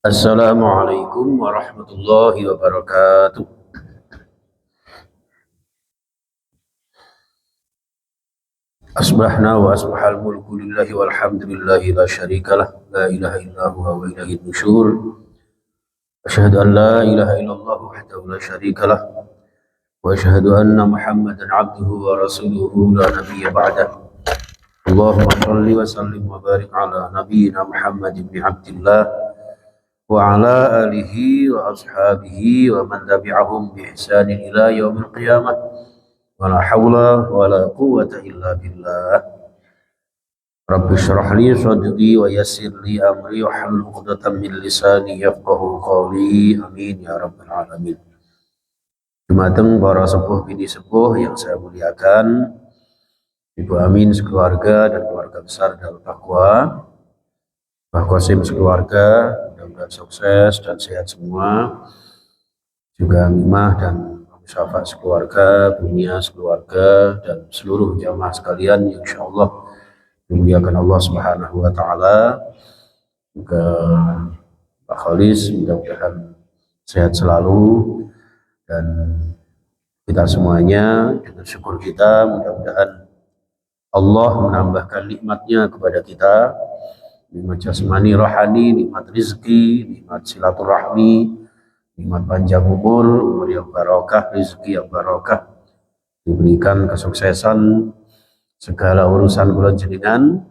Assalamualaikum warahmatullahi wabarakatuh. Asbahna wa asbahal mulku lillahi walhamdulillahi la syarika lah, la ilaha illa huwa wa ilaihi nusyur. Asyhadu an la ilaha illallah wahdahu la syarika lah wa asyhadu anna Muhammadan abduhu wa rasuluhu la nabiyya ba'dah. Allahumma shalli wa sallim wa barik ala nabiyyina Muhammad ibn Abdillah wa ala alihi wa ashabihi wa man tabi'ahum bi ihsanin ila yaumil qiyamah. Wala haula wala quwwata illa billah. Rabbi shrah li sadri wa yassir li amri wahlul 'uqdatam min lisani yafqahu qawli. Amin ya rabbal alamin. Dumateng para sepuh bini sepuh yang saya muliakan, Ibu Amin sekeluarga dan keluarga besar Darut Taqwa, Mbah Qasim sekeluarga, mudah-mudahan sukses dan sehat semua. Juga Mimah dan Syafa sekeluarga, Bunia sekeluarga, dan seluruh jamaah sekalian yang insya Allah dimuliakan Allah Subhanahu wa Ta'ala. Juga Pak Khalis, mudah-mudahan sehat selalu, dan kita semuanya dengan syukur kita, mudah-mudahan Allah menambahkan nikmatnya kepada kita, nikmat jasmani, rohani, nikmat rizki, nikmat silaturahmi, nikmat panjang umur yang barokah, rezeki yang barokah, diberikan kesuksesan segala urusan kula jenengan,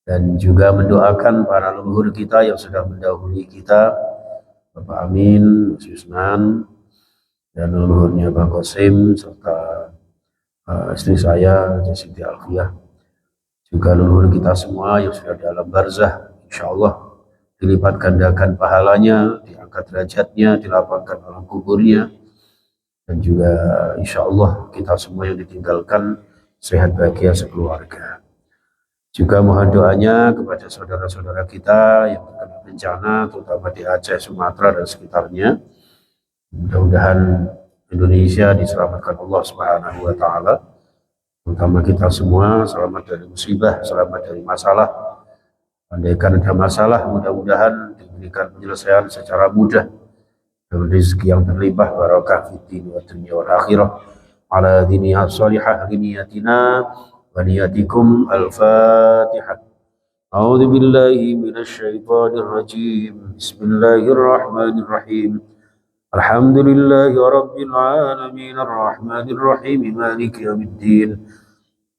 dan juga mendoakan para leluhur kita yang sudah mendahului kita, Bapak Amin, Mas Yusman, dan leluhurnya Pak Qasim, serta istri saya, Siti Alfiyah, juga leluhur kita semua yang sudah di alam barzah, insya Allah dilipat gandakan pahalanya, diangkat derajatnya, dilapangkan alam kuburnya, dan juga insya Allah kita semua yang ditinggalkan sehat bahagia sekeluarga. Juga mohon doanya kepada saudara-saudara kita yang terkena bencana, terutama di Aceh, Sumatera, dan sekitarnya. Mudah-mudahan Indonesia diselamatkan Allah Subhanahu wa Ta'ala, terutama kita semua selamat dari musibah, selamat dari masalah. Andaikan ada masalah, mudah-mudahan diberikan penyelesaian secara mudah, dan rezeki yang terlimpah, barakah fiddin wa dunya wal akhirah, ala diniyah salihah niyatina wa niyatikum. Al-Fatihah. A'udzu billahi minasy syaithanir rajim. Bismillahirrahmanirrahim. Alhamdulillahi rabbil alamin, arrahmanir rahim, maliki yaumiddin.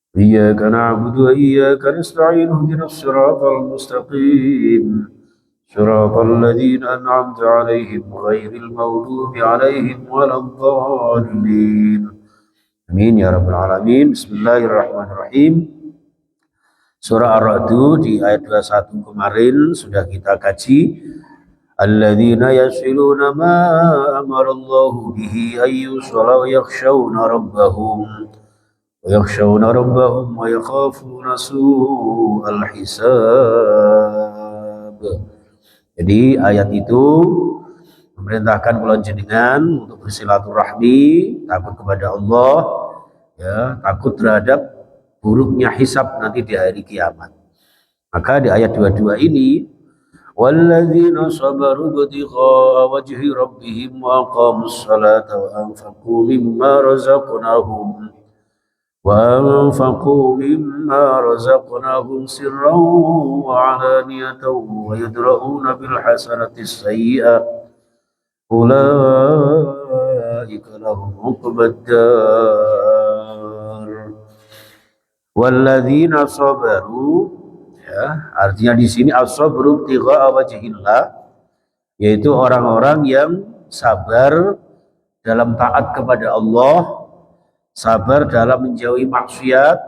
إياك نعبد وإياك نستعين اهدنا الصراط المستقيم صراط الذين أنعمت عليهم غير المغضوب عليهم ولا الضالين. Amin ya rabbal alamin. Bismillahirrahmanirrahim. Surah Ar-Ra'd di ayat 21 kemarin sudah kita kaji. Alladzina yasiluna ma amarallahu bihi ayyusala wa yakhshawna rabbahum ويخشون ربهم ويخافون سوء الحساب. Jadi ayat itu memerintahkan kula jenengan untuk bersilaturahmi, takut kepada Allah, ya, takut terhadap buruknya hisab nanti di hari kiamat. Maka di ayat 22 ini, walladzina sabaru ibtigha'a wajhi rabbihim wa aqamus salata wa anfaqu mimma razaqnahum وأنفقوا مما رزقناهم سرا وعلانية ويدرؤون بالحسنة السيئة أولئك لهم عقبى الدار والذين صبروا, ya, artinya di sini as-sabru ibtigha'a wajhillah, yaitu orang-orang yang sabar dalam taat kepada Allah, sabar dalam menjauhi maksiat,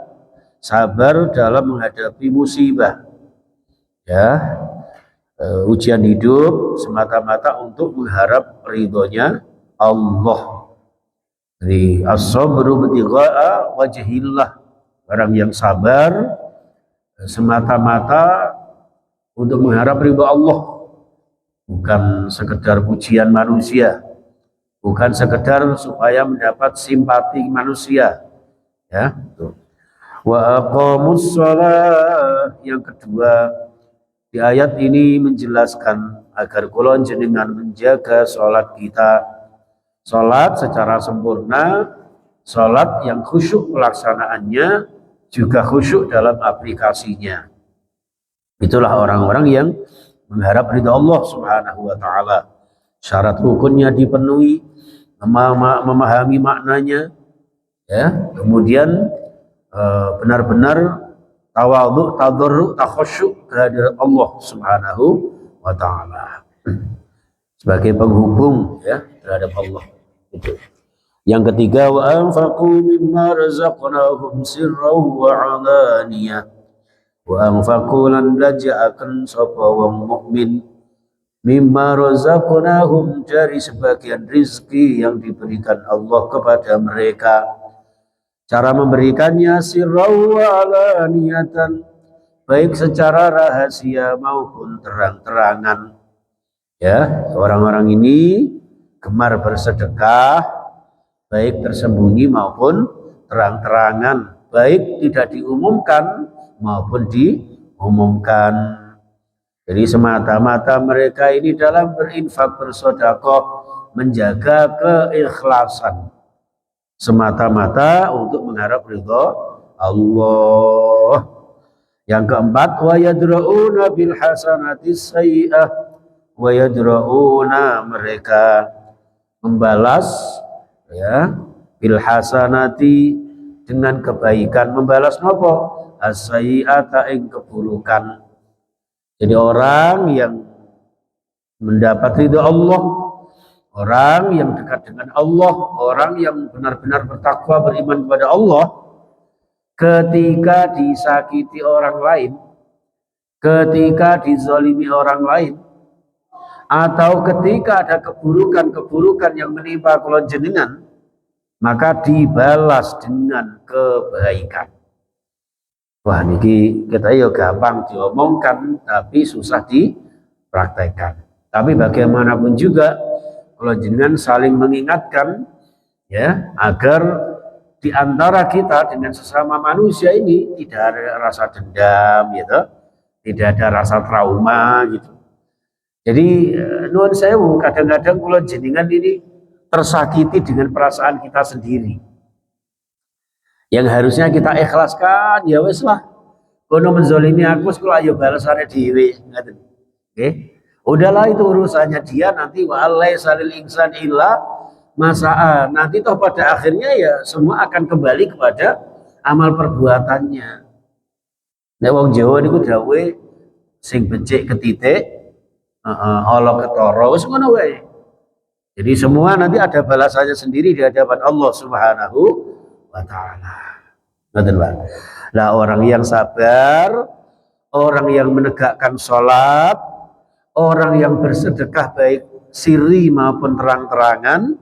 sabar dalam menghadapi musibah, ya, ujian hidup semata-mata untuk mengharap ridhonya Allah. Jadi as-sabru ibtigha'a wajhillah, orang yang sabar semata-mata untuk mengharap ridho Allah, bukan sekedar pujian manusia, bukan sekedar supaya mendapat simpati manusia, ya. Wa aqamus shalah, yang kedua Di ayat ini menjelaskan agar kula jenengan menjaga sholat kita, sholat secara sempurna, sholat yang khusyuk pelaksanaannya, juga khusyuk dalam aplikasinya. Itulah orang-orang yang mengharap ridha Allah Subhanahu wa taala. Syarat rukunnya dipenuhi, memahami maknanya, ya. Kemudian benar-benar tawadhu, tadarru, takhasyuk kehadirat Allah Subhanahu wa taala. Sebagai penghubung ya terhadap Allah. Itu. Yang ketiga, wa anfaqu mimma razaqnahum sirran wa 'alaniyah. Wa anfaqu lan belajaaken sapa wong mukmin mimma razaqnahum dari sebagian rizki yang diberikan Allah kepada mereka. Cara memberikannya sirran wa 'alaniyatan, baik secara rahasia maupun terang-terangan. Ya, orang-orang ini gemar bersedekah baik tersembunyi maupun terang-terangan, baik tidak diumumkan maupun diumumkan. Jadi semata-mata mereka ini dalam berinfak bersedekah menjaga keikhlasan, semata-mata untuk mengharap ridha Allah. Yang keempat, wa yadra'una bil hasanati sayyi'ah, wa yadra'una, mereka membalas ya bil hasanati dengan kebaikan, membalas nopo as-sayyi'ata ing keburukan. Jadi orang yang mendapat ridha Allah, orang yang dekat dengan Allah, orang yang benar-benar bertakwa beriman kepada Allah, ketika disakiti orang lain, ketika dizalimi orang lain, atau ketika ada keburukan-keburukan yang menimpa kula jenengan, maka dibalas dengan kebaikan. Wah, niki kita ya gampang diomongkan tapi susah dipraktekkan. Tapi bagaimanapun juga kula jenengan saling mengingatkan ya agar di antara kita dengan sesama manusia ini tidak ada rasa dendam gitu, tidak ada rasa trauma gitu. Jadi nuwun sewu, kadang-kadang kula jenengan ini tersakiti dengan perasaan kita sendiri. Yang harusnya kita ikhlaskan, ya wis lah. Kono menzolimi aku, sekolah ayo balasane dhewe, ngaten. Nggih. Udahlah itu urusannya dia, nanti wa alaisa lil insan illa masa'a. Nanti toh pada akhirnya ya semua akan kembali kepada amal perbuatannya. Nek wong Jawa niku dawuhe sing becik ketitik, Allah ketara, wis ngono wae. Jadi semua nanti ada balasannya sendiri di hadapan Allah Subhanahu wa taala. Ngoten, Pak. Nah, orang yang sabar, orang yang menegakkan sholat, orang yang bersedekah baik sirri maupun terang-terangan,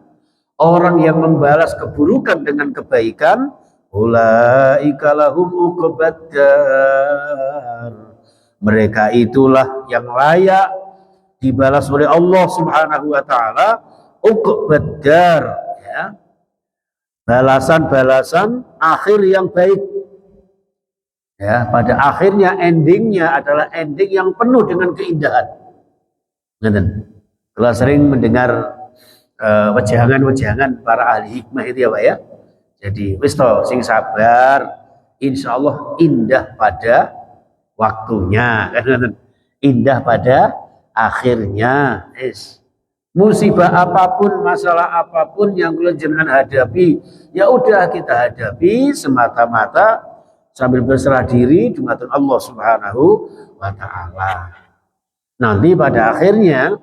orang yang membalas keburukan dengan kebaikan, ulaika lahum uqbad dar. Mereka itulah yang layak dibalas oleh Allah Subhanahu wa taala uqbad dar, ya. Balasan-balasan akhir yang baik. Ya, pada akhirnya endingnya adalah ending yang penuh dengan keindahan. Ngeten. Kalau sering mendengar wejangan-wejangan para ahli hikmah itu ya Pak ya. Jadi wis to sing sabar insya Allah indah pada waktunya kan, indah pada akhirnya. Musibah apapun, masalah apapun yang kula jenengan hadapi, ya udah kita hadapi semata-mata sambil berserah diri dumateng Allah Subhanahu wa taala. Nanti pada akhirnya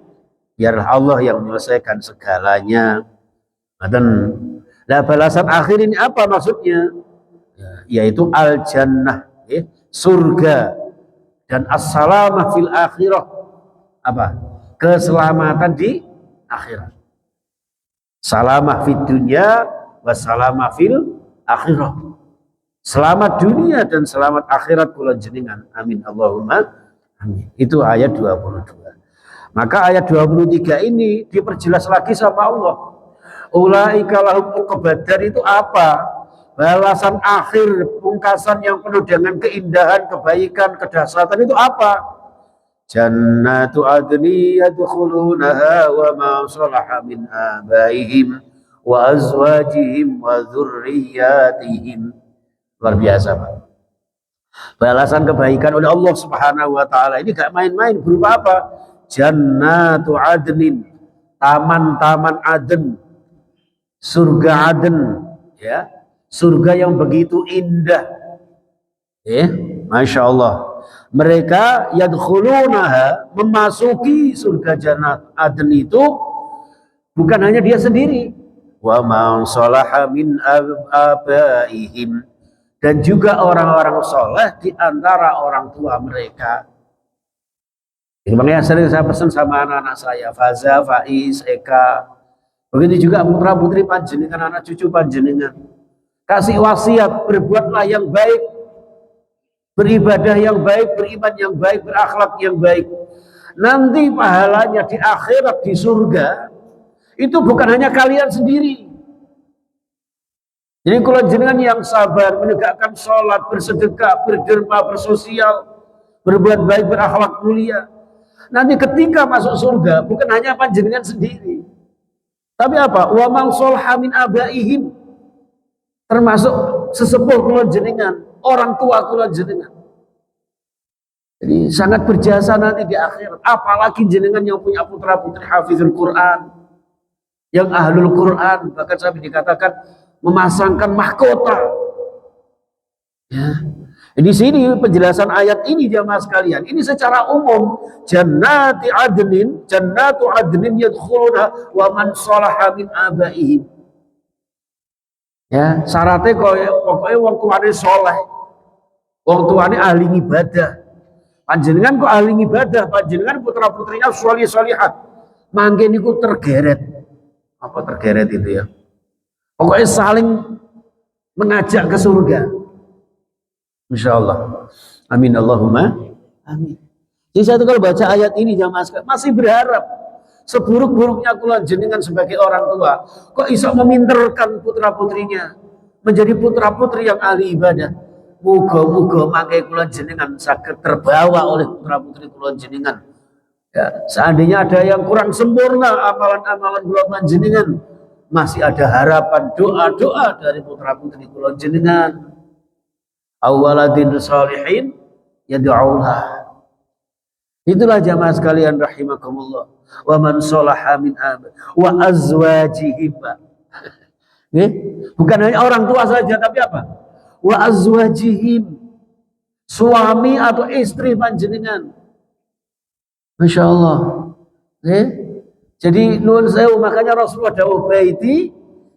biarlah Allah yang menyelesaikan segalanya. Nah, balasan akhir ini apa maksudnya? Yaitu al-jannah, ya, surga, dan as-salamah fil akhirah. Apa? Keselamatan di akhirat. Salamah fid dunya wassalamah fil akhirah. Selamat dunia dan selamat akhirat kula jenengan. Amin Allahumma amin. Itu ayat 22. Maka ayat 23 ini diperjelas lagi sama Allah. Ulaika lahum uqbad dar itu apa? Balasan akhir, pungkasan yang penuh dengan keindahan, kebaikan, kedahsyatan itu apa? jannatu adni yadkhulunaha wa ma salaha min abaihim wa azwajihim wa dzurriyyatihim. Luar biasa, Pak. Balasan kebaikan oleh Allah Subhanahu wa taala ini gak main-main, berupa apa? Jannatu adnin, taman-taman Aden, surga Aden, ya. Surga yang begitu indah. Masya Allah. Mereka yadkhulunaha, memasuki surga jannat Aden itu bukan hanya dia sendiri, wa man salaha min abaihim, dan juga orang-orang soleh di antara orang tua mereka. Ini makanya sering saya pesan sama anak-anak saya, Faza, Faiz, Eka, begitu juga putra putri panjenengan, anak cucu panjenengan. Kasih wasiat, berbuatlah yang baik, beribadah yang baik, beriman yang baik, berakhlak yang baik. Nanti pahalanya di akhirat, di surga, itu bukan hanya kalian sendiri. Jadi kalau jenengan yang sabar, menegakkan sholat, bersedekah, berderma, bersosial, berbuat baik, berakhlak mulia, nanti ketika masuk surga, bukan hanya panjenengan sendiri, tapi apa? Wa man sholaha min abaihim, termasuk sesepuh kula jenengan, orang tua kula jenengan. Jadi sangat berjasa nanti di akhirat. Apalagi jenengan yang punya putra putri hafizul Quran, yang ahlul Quran, bahkan sampai dikatakan memasangkan mahkota. Ya. Di sini penjelasan ayat ini jamaah sekalian, ini secara umum, jannatu adnin yadkhuluna wa man sholaha min abaihim. Ya, syaratnya pokoknya wong tuane soleh, wong tuane ahli ibadah. Panjenengan kok ahli ibadah, panjenengan putra putrinya solih solihat, mangke niku tergeret. Apa tergeret itu ya? Pokoknya saling mengajak ke surga. Insya Allah. Amin Allahumma. Amin. Jadi saya kalau baca ayat ini jamaah sekalian, masih berharap. Seburuk-buruknya kula jenengan sebagai orang tua, kok iso meminterkan putra putrinya menjadi putra putri yang ahli ibadah. Muga-muga mangke kula jenengan saged terbawa oleh putra putri kula jenengan. Ya, seandainya ada yang kurang sempurna amalan-amalan kula jenengan, masih ada harapan doa-doa dari putra putri kula jenengan. Awaladin salihin yad'ulah. Itulah jamaah sekalian rahimakumullah. Wa man sholaha min aba wa azwajihim. Bukan hanya orang tua saja, tapi apa? Wa azwajihim, suami atau istri panjenengan. Masya Allah. Jadi nuwun sewu, makanya Rasulullah dawuh baiti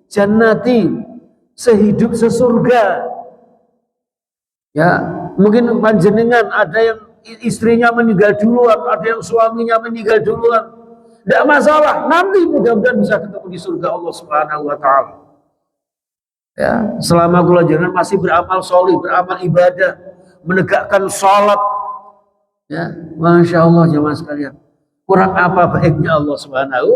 jannati, sehidup sesurga. Ya, mungkin panjenengan ada yang istrinya meninggal duluan, ada yang suaminya meninggal duluan. Tidak masalah, nanti mudah-mudahan bisa ketemu di surga Allah Subhanahu wa taala. Ya, selama kula jenengan masih beramal solih, beramal ibadah, menegakkan sholat. Ya, Masya Allah jemaah sekalian. Kurang apa baiknya Allah Subhanahu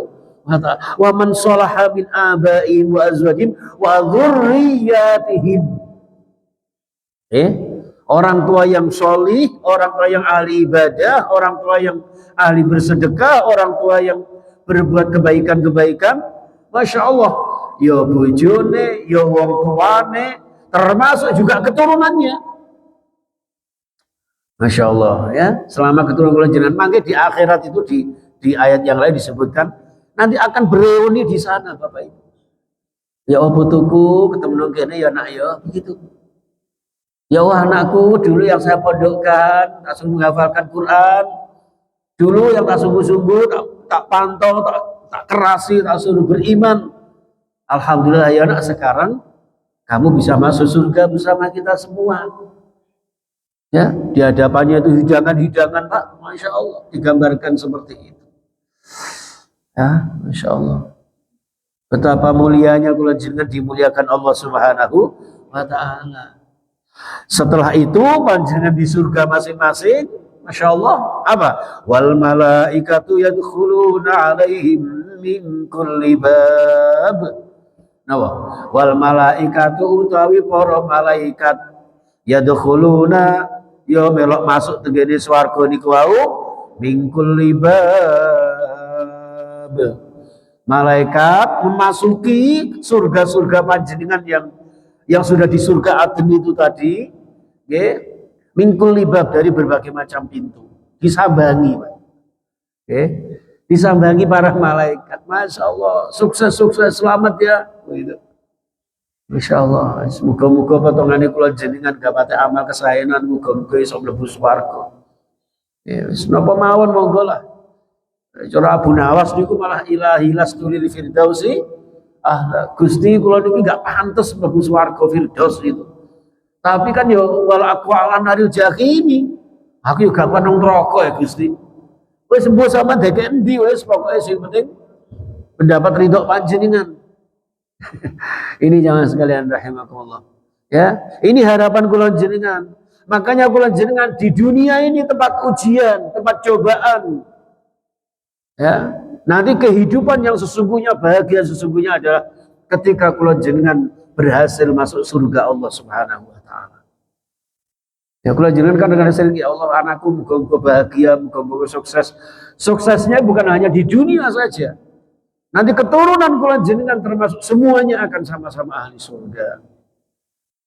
wa taala. Wa man sholaha min abaihim wa azwajihim wa dzurriyyatihim. Orang tua yang solih, orang tua yang ahli ibadah, orang tua yang ahli bersedekah, orang tua yang berbuat kebaikan-kebaikan, Masya Allah, ya bojone, ya wong tuane, termasuk juga keturunannya. Masya Allah, ya. Selama keturunan jenengan mangke di akhirat itu di ayat yang lain disebutkan nanti akan bereuni di sana, Bapak Ibu. Ya putuku ketemu nang kene ya nak ya, begitu. Ya wah anakku dulu yang saya pondokkan, langsung menghafalkan Quran. Dulu yang tak sungguh-sungguh, tak pantau, tak kerasi, tak suruh beriman. Alhamdulillah ya anak, sekarang kamu bisa masuk surga bersama kita semua. Ya, di hadapannya itu hidangan-hidangan, Pak, Masya Allah, digambarkan seperti itu. Ya, Masya Allah. Betapa mulianya kula jenengan dimuliakan Allah Subhanahu wa taala. Setelah itu panjenengan di surga masing-masing, Masya Allah, apa? Wal malaikatu yadkhuluna alaihim min kulli bab. Nah, wal malaikatu utawi para malaikat yadkhuluna, yo melok masuk tegene swarga niku wau min kulli bab. Malaikat memasuki surga-surga panjenengan yang sudah di surga Aden itu tadi, nggih, min kulli bab, dari berbagai macam pintu. Disambangi, Pak. Nggih. Disambangi para malaikat. Masya Allah, sukses selamat ya. Gitu. Masya Allah, muga-muga potongannya kula jenengan gak pate amal kesaenan, muga-muga iso mlebu swarga. Ya wis napa mawon monggo lah. Cara Abu Nawas niku malah ilahi lastuli li firdausi. Gusti kula niki gak pantes mlebu swarga firdaus itu. Tapi kan yo wal aqwa naril jahimi. Aku yo gak nang neraka ya Gusti. Wis sembuh sama dek endi wis pokoke sing penting mendapat ridho panjenengan. Ini jangan sekalian rahimakumullah. Ya, ini harapan kula jenengan. Makanya kula jenengan di dunia ini tempat ujian, tempat cobaan. Ya, nanti kehidupan yang sesungguhnya, bahagia sesungguhnya adalah ketika kula jenengan berhasil masuk surga Allah Subhanahu wa taala. Ya kula jenengan kan dengan hasil ya Allah, anakku muga-muga bahagia, muga-muga sukses. Suksesnya bukan hanya di dunia saja. Nanti keturunan kula jenengan termasuk semuanya akan sama-sama ahli surga.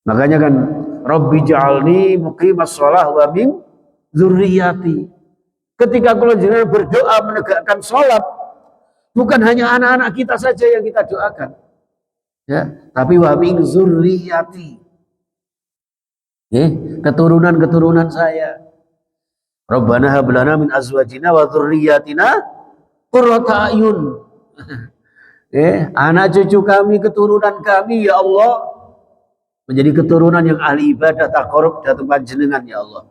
Makanya kan Rabbi ja'alni muqimas shalah wa min dzurriyyati. Ketika kula jenengan berdoa menegakkan salat, bukan hanya anak-anak kita saja yang kita doakan. Ya, tapi wa min dzurriyyati. Keturunan-keturunan saya. Rabbana hab lana min azwajina wa dzurriyyatina qurrata a'yun. Anak cucu kami, keturunan kami ya Allah menjadi keturunan yang ahli ibadah taqarrub datang panjenengan ya Allah.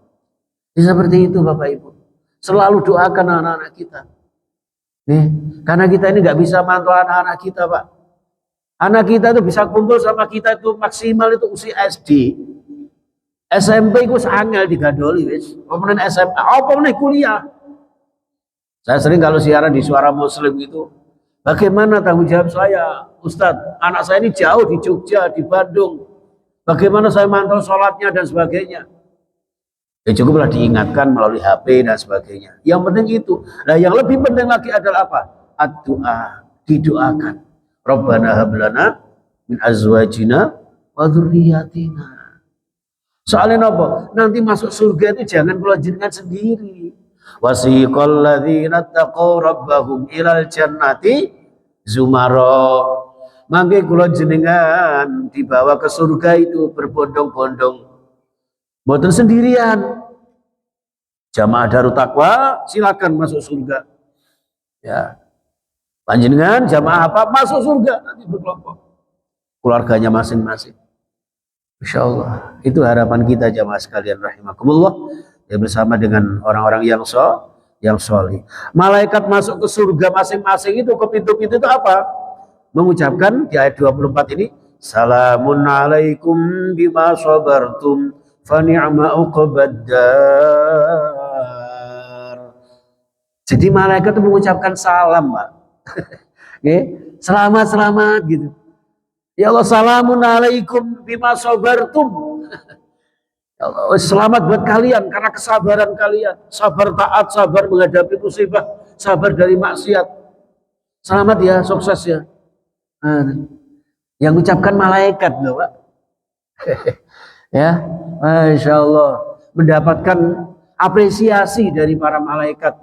Seperti itu Bapak Ibu. Selalu doakan anak-anak kita. Karena kita ini nggak bisa mantau anak-anak kita, Pak. Anak kita itu bisa kumpul sama kita itu maksimal itu usia SD. SMP itu angel digandoli wis. Kemudian SMA, kemudian kuliah. Saya sering kalau siaran di Suara Muslim itu, bagaimana tanggung jawab saya, Ustadz? Anak saya ini jauh di Jogja, di Bandung. Bagaimana saya mantau sholatnya dan sebagainya? Ya cukuplah diingatkan melalui HP dan sebagainya. Yang penting itu. Nah yang lebih penting lagi adalah apa? Ad-du'a, didoakan. Rabbana hablana min azwajina wa dzurriyyatina. Soalnya apa? Nanti masuk surga itu jangan kula jenengan sendiri. Wasiqal ladzina taqaw rabbahum ilal jannati zumara. Mangke kula jenengan dibawa ke surga itu berbondong-bondong. Mboten sendirian. Jamaah Darut Taqwa silakan masuk surga. Ya. Panjenengan jamaah apa? Masuk surga nanti berkelompok. Keluarganya masing-masing. Insya Allah. Itu harapan kita jamaah sekalian rahimakumullah. Ya bersama dengan orang-orang yang soleh. Malaikat masuk ke surga masing-masing itu ke pintu-pintu itu apa? Mengucapkan di ayat 24 ini, salamun alaikum bima sabartum fa ni'ma uqbaddar. Jadi malaikat itu mengucapkan salam, Pak. Selamat gitu. Ya Allah, salamun alaikum bima sabartum. Ya Allah, selamat buat kalian karena kesabaran kalian. Sabar taat, sabar menghadapi musibah, sabar dari maksiat. Selamat ya, sukses ya. Yang ucapkan malaikat loh, Pak. Ya, Masya Allah. Mendapatkan apresiasi dari para malaikat.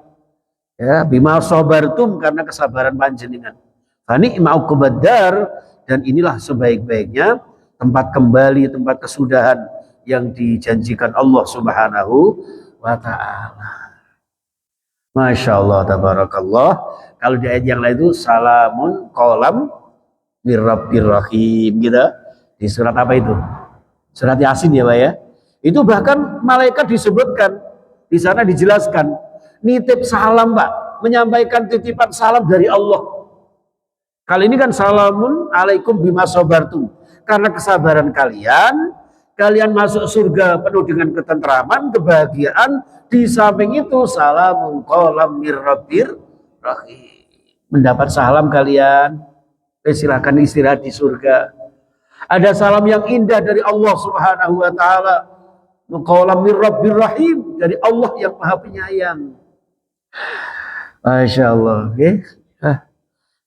Ya, bima sabartum karena kesabaran panjenengan. Fani ma'uqbaddar, dan inilah sebaik-baiknya tempat kembali, tempat kesudahan yang dijanjikan Allah Subhanahu wa ta'ala. Masya Allah, tabarakallah. Kalau di ayat yang lain itu salamun qalam mir rabbir rahim gitu. Di surat apa itu? Surat Yasin ya, Pak ya. Itu bahkan malaikat disebutkan di sana, dijelaskan nitip salam, Pak, menyampaikan titipan salam dari Allah. Kali ini kan salamun alaikum bima sabartum. Karena kesabaran kalian, kalian masuk surga penuh dengan ketentraman, kebahagiaan. Di samping itu salamun qalam mir rabbir rahim. Mendapat salam kalian, silakan istirahat di surga. Ada salam yang indah dari Allah Subhanahu wa taala. Qalam mir rabbir rahim, dari Allah yang Maha Penyayang. Masya Allah, okay.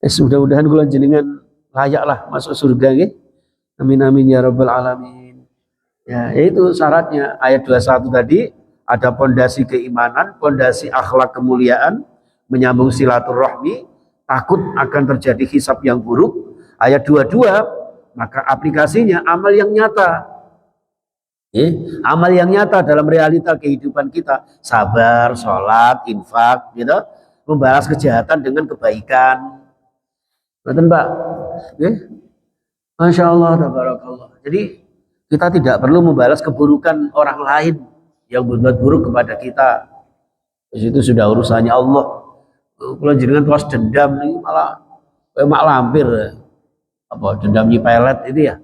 Mudah-mudahan kula jenengan layak lah masuk surga, okay. Amin amin ya rabbal alamin. Ya, itu syaratnya ayat 21 tadi ada pondasi keimanan, pondasi akhlak kemuliaan, menyambung silaturahmi, takut akan terjadi hisab yang buruk. Ayat 22 maka aplikasinya amal yang nyata. Amal yang nyata dalam realita kehidupan kita, sabar, sholat, infak, gitu, membalas kejahatan dengan kebaikan. Betul Mbak? Masya Allah, tabarakallah. Jadi kita tidak perlu membalas keburukan orang lain yang berbuat buruk kepada kita. Di situ sudah urusannya Allah. Kalau jenengan terus dendam nih malah mak lampir, apa dendam nyipelet itu ya.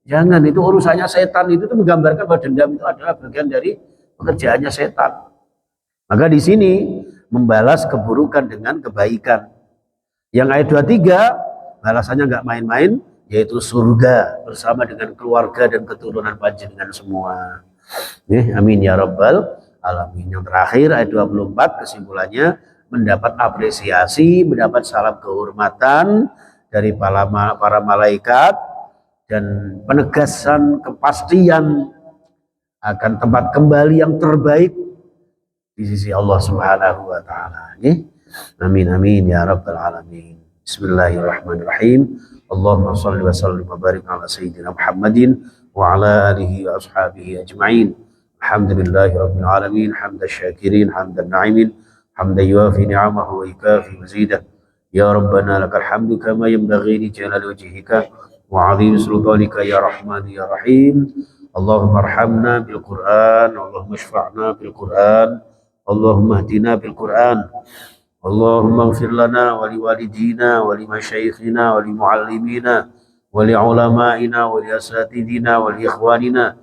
Jangan, itu urusannya setan. Itu tuh menggambarkan bahwa dendam itu adalah bagian dari pekerjaannya setan. Maka di sini membalas keburukan dengan kebaikan. Yang ayat 23 balasannya nggak main-main, yaitu surga bersama dengan keluarga dan keturunan panjenengan semua. Amin ya rabbal alamin. Yang terakhir ayat 24 kesimpulannya mendapat apresiasi, mendapat salam kehormatan dari para malaikat dan penegasan kepastian akan tempat kembali yang terbaik di sisi Allah Subhanahu wa taala. Amin amin ya rabbal alamin. Bismillahirrahmanirrahim. Allahumma shalli wa sallim wa barik ala sayyidina Muhammadin wa ala alihi wa ashabihi ajma'in. Alhamdulillahi rabbil alamin, hamdan syakirin, hamdan na'imin, hamdan yuafi ni'amahu wa yukafi mazidah. Ya Rabbana lakal hamdu kama yanbaghi li jalali wajhika wa 'azimi sultanika ya Rahman ya Rahim. Allahumma arhamna bil Qur'an, Allahumma shfa'na bil Qur'an, Allahumma hdina bil Qur'an. Allahumma ighfir lana wa liwalidina wa limasyayikhina wa limuallimina wa liulama'ina wa liasatidina wa liikhwanina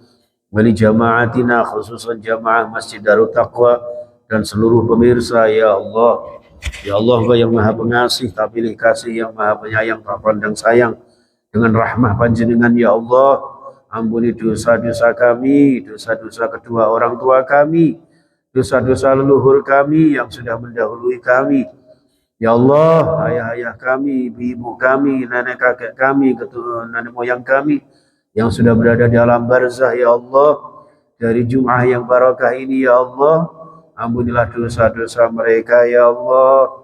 wa lijama'atina, khususan jamaah Masjid Darut Taqwa dan seluruh pemirsa. Ya Allah, ya Allah, Engkau yang maha pengasih tak pilih kasih, yang maha penyayang tak pandang sayang. Dengan rahmah panjenengan ya Allah, ampuni dosa-dosa kami, dosa-dosa kedua orang tua kami, dosa-dosa leluhur kami yang sudah mendahului kami. Ya Allah, ayah-ayah kami, ibu kami, nenek kakek kami, nenek moyang kami yang sudah berada di alam barzah ya Allah. Dari Jum'ah yang barakah ini ya Allah, ampunilah dosa-dosa mereka ya Allah.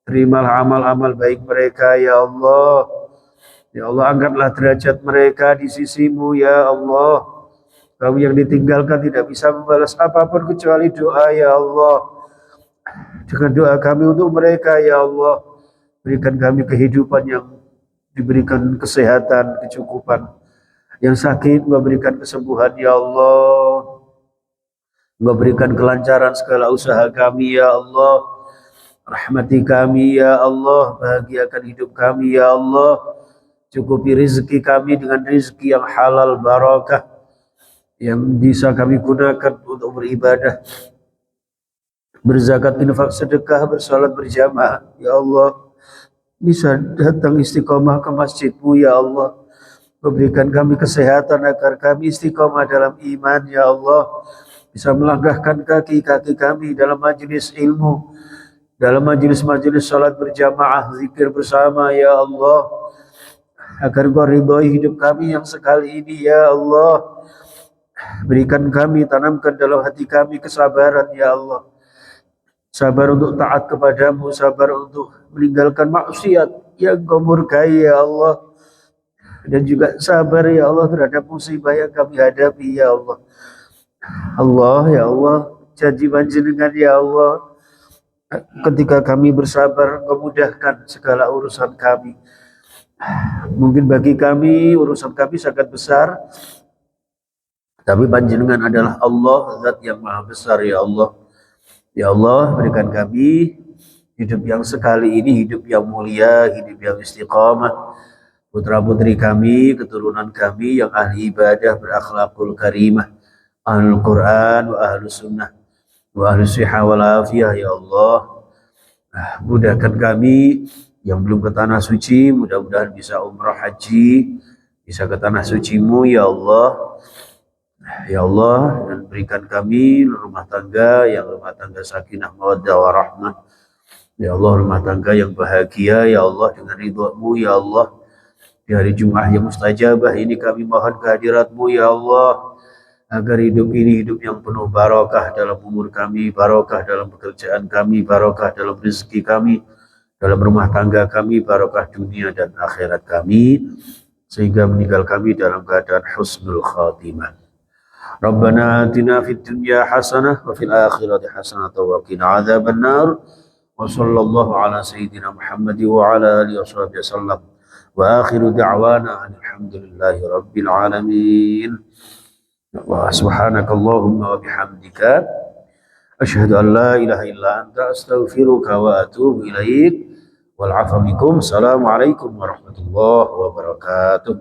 Terimalah amal-amal baik mereka ya Allah. Ya Allah, angkatlah derajat mereka di sisimu ya Allah. Kami yang ditinggalkan tidak bisa membalas apapun kecuali doa ya Allah. Dengan doa kami untuk mereka ya Allah, berikan kami kehidupan yang diberikan kesehatan, kecukupan. Yang sakit Engkau berikan kesembuhan ya Allah. Engkau berikan kelancaran segala usaha kami ya Allah. Rahmati kami ya Allah, bahagiakan hidup kami ya Allah. Cukupi rezeki kami dengan rezeki yang halal barakah, yang bisa kami gunakan untuk beribadah, berzakat, infak, sedekah, bersalat berjamaah ya Allah. Bisa datang istiqomah ke masjid-Mu ya Allah. Berikan kami kesehatan agar kami istiqomah dalam iman ya Allah. Bisa melangkahkan kaki-kaki kami dalam majelis ilmu, dalam majelis-majelis salat berjamaah, zikir bersama ya Allah. Agar Engkau ridhoi hidup kami yang sekali ini ya Allah. Berikan kami, tanamkan dalam hati kami kesabaran ya Allah. Sabar untuk taat kepadamu, sabar untuk meninggalkan maksiat yang Kau murkai ya Allah. Dan juga sabar ya Allah terhadap musibah yang kami hadapi ya Allah. Allah ya Allah, janji panjenengan ya Allah, ketika kami bersabar Engkau mudahkan segala urusan kami. Mungkin bagi kami urusan kami sangat besar, tapi panjenengan adalah Allah, zat yang maha besar ya Allah. Ya Allah, berikan kami hidup yang sekali ini, hidup yang mulia, hidup yang istiqamah. Putra-putri kami, keturunan kami yang ahli ibadah, berakhlakul karimah, ahlul Quran, wa ahlus sunnah, wa ahlus sihah wal afiyah ya Allah. Mudahkan kami yang belum ke tanah suci, mudah-mudahan bisa umrah haji, bisa ke tanah suci-Mu ya Allah. Ya Allah, dan berikan kami rumah tangga yang rumah tangga sakinah mawaddah warahmah. Ya Allah, rumah tangga yang bahagia, ya Allah, dengan ridha-Mu, ya Allah. Di hari Jumat yang mustajabah ini kami mohon kehadirat-Mu, ya Allah, agar hidup ini hidup yang penuh barokah dalam umur kami, barokah dalam pekerjaan kami, barokah dalam rezeki kami, dalam rumah tangga kami, barokah dunia dan akhirat kami, sehingga meninggal kami dalam keadaan husnul khatimah. Rabbana atina fid dunya hasanah wa fil akhirati hasanah wa qina adzaban nar. Wa sallallahu ala sayyidina Muhammad wa ala alihi washabbihi wasallam. Wa akhiru da'wana alhamdulillahi rabbil alamin. Wa subhanakallahumma wa bihamdika asyhadu an la ilaha illa anta astaghfiruka wa atubu ilaik. Wal 'afwa minkum. Assalamualaikum warahmatullahi wabarakatuh.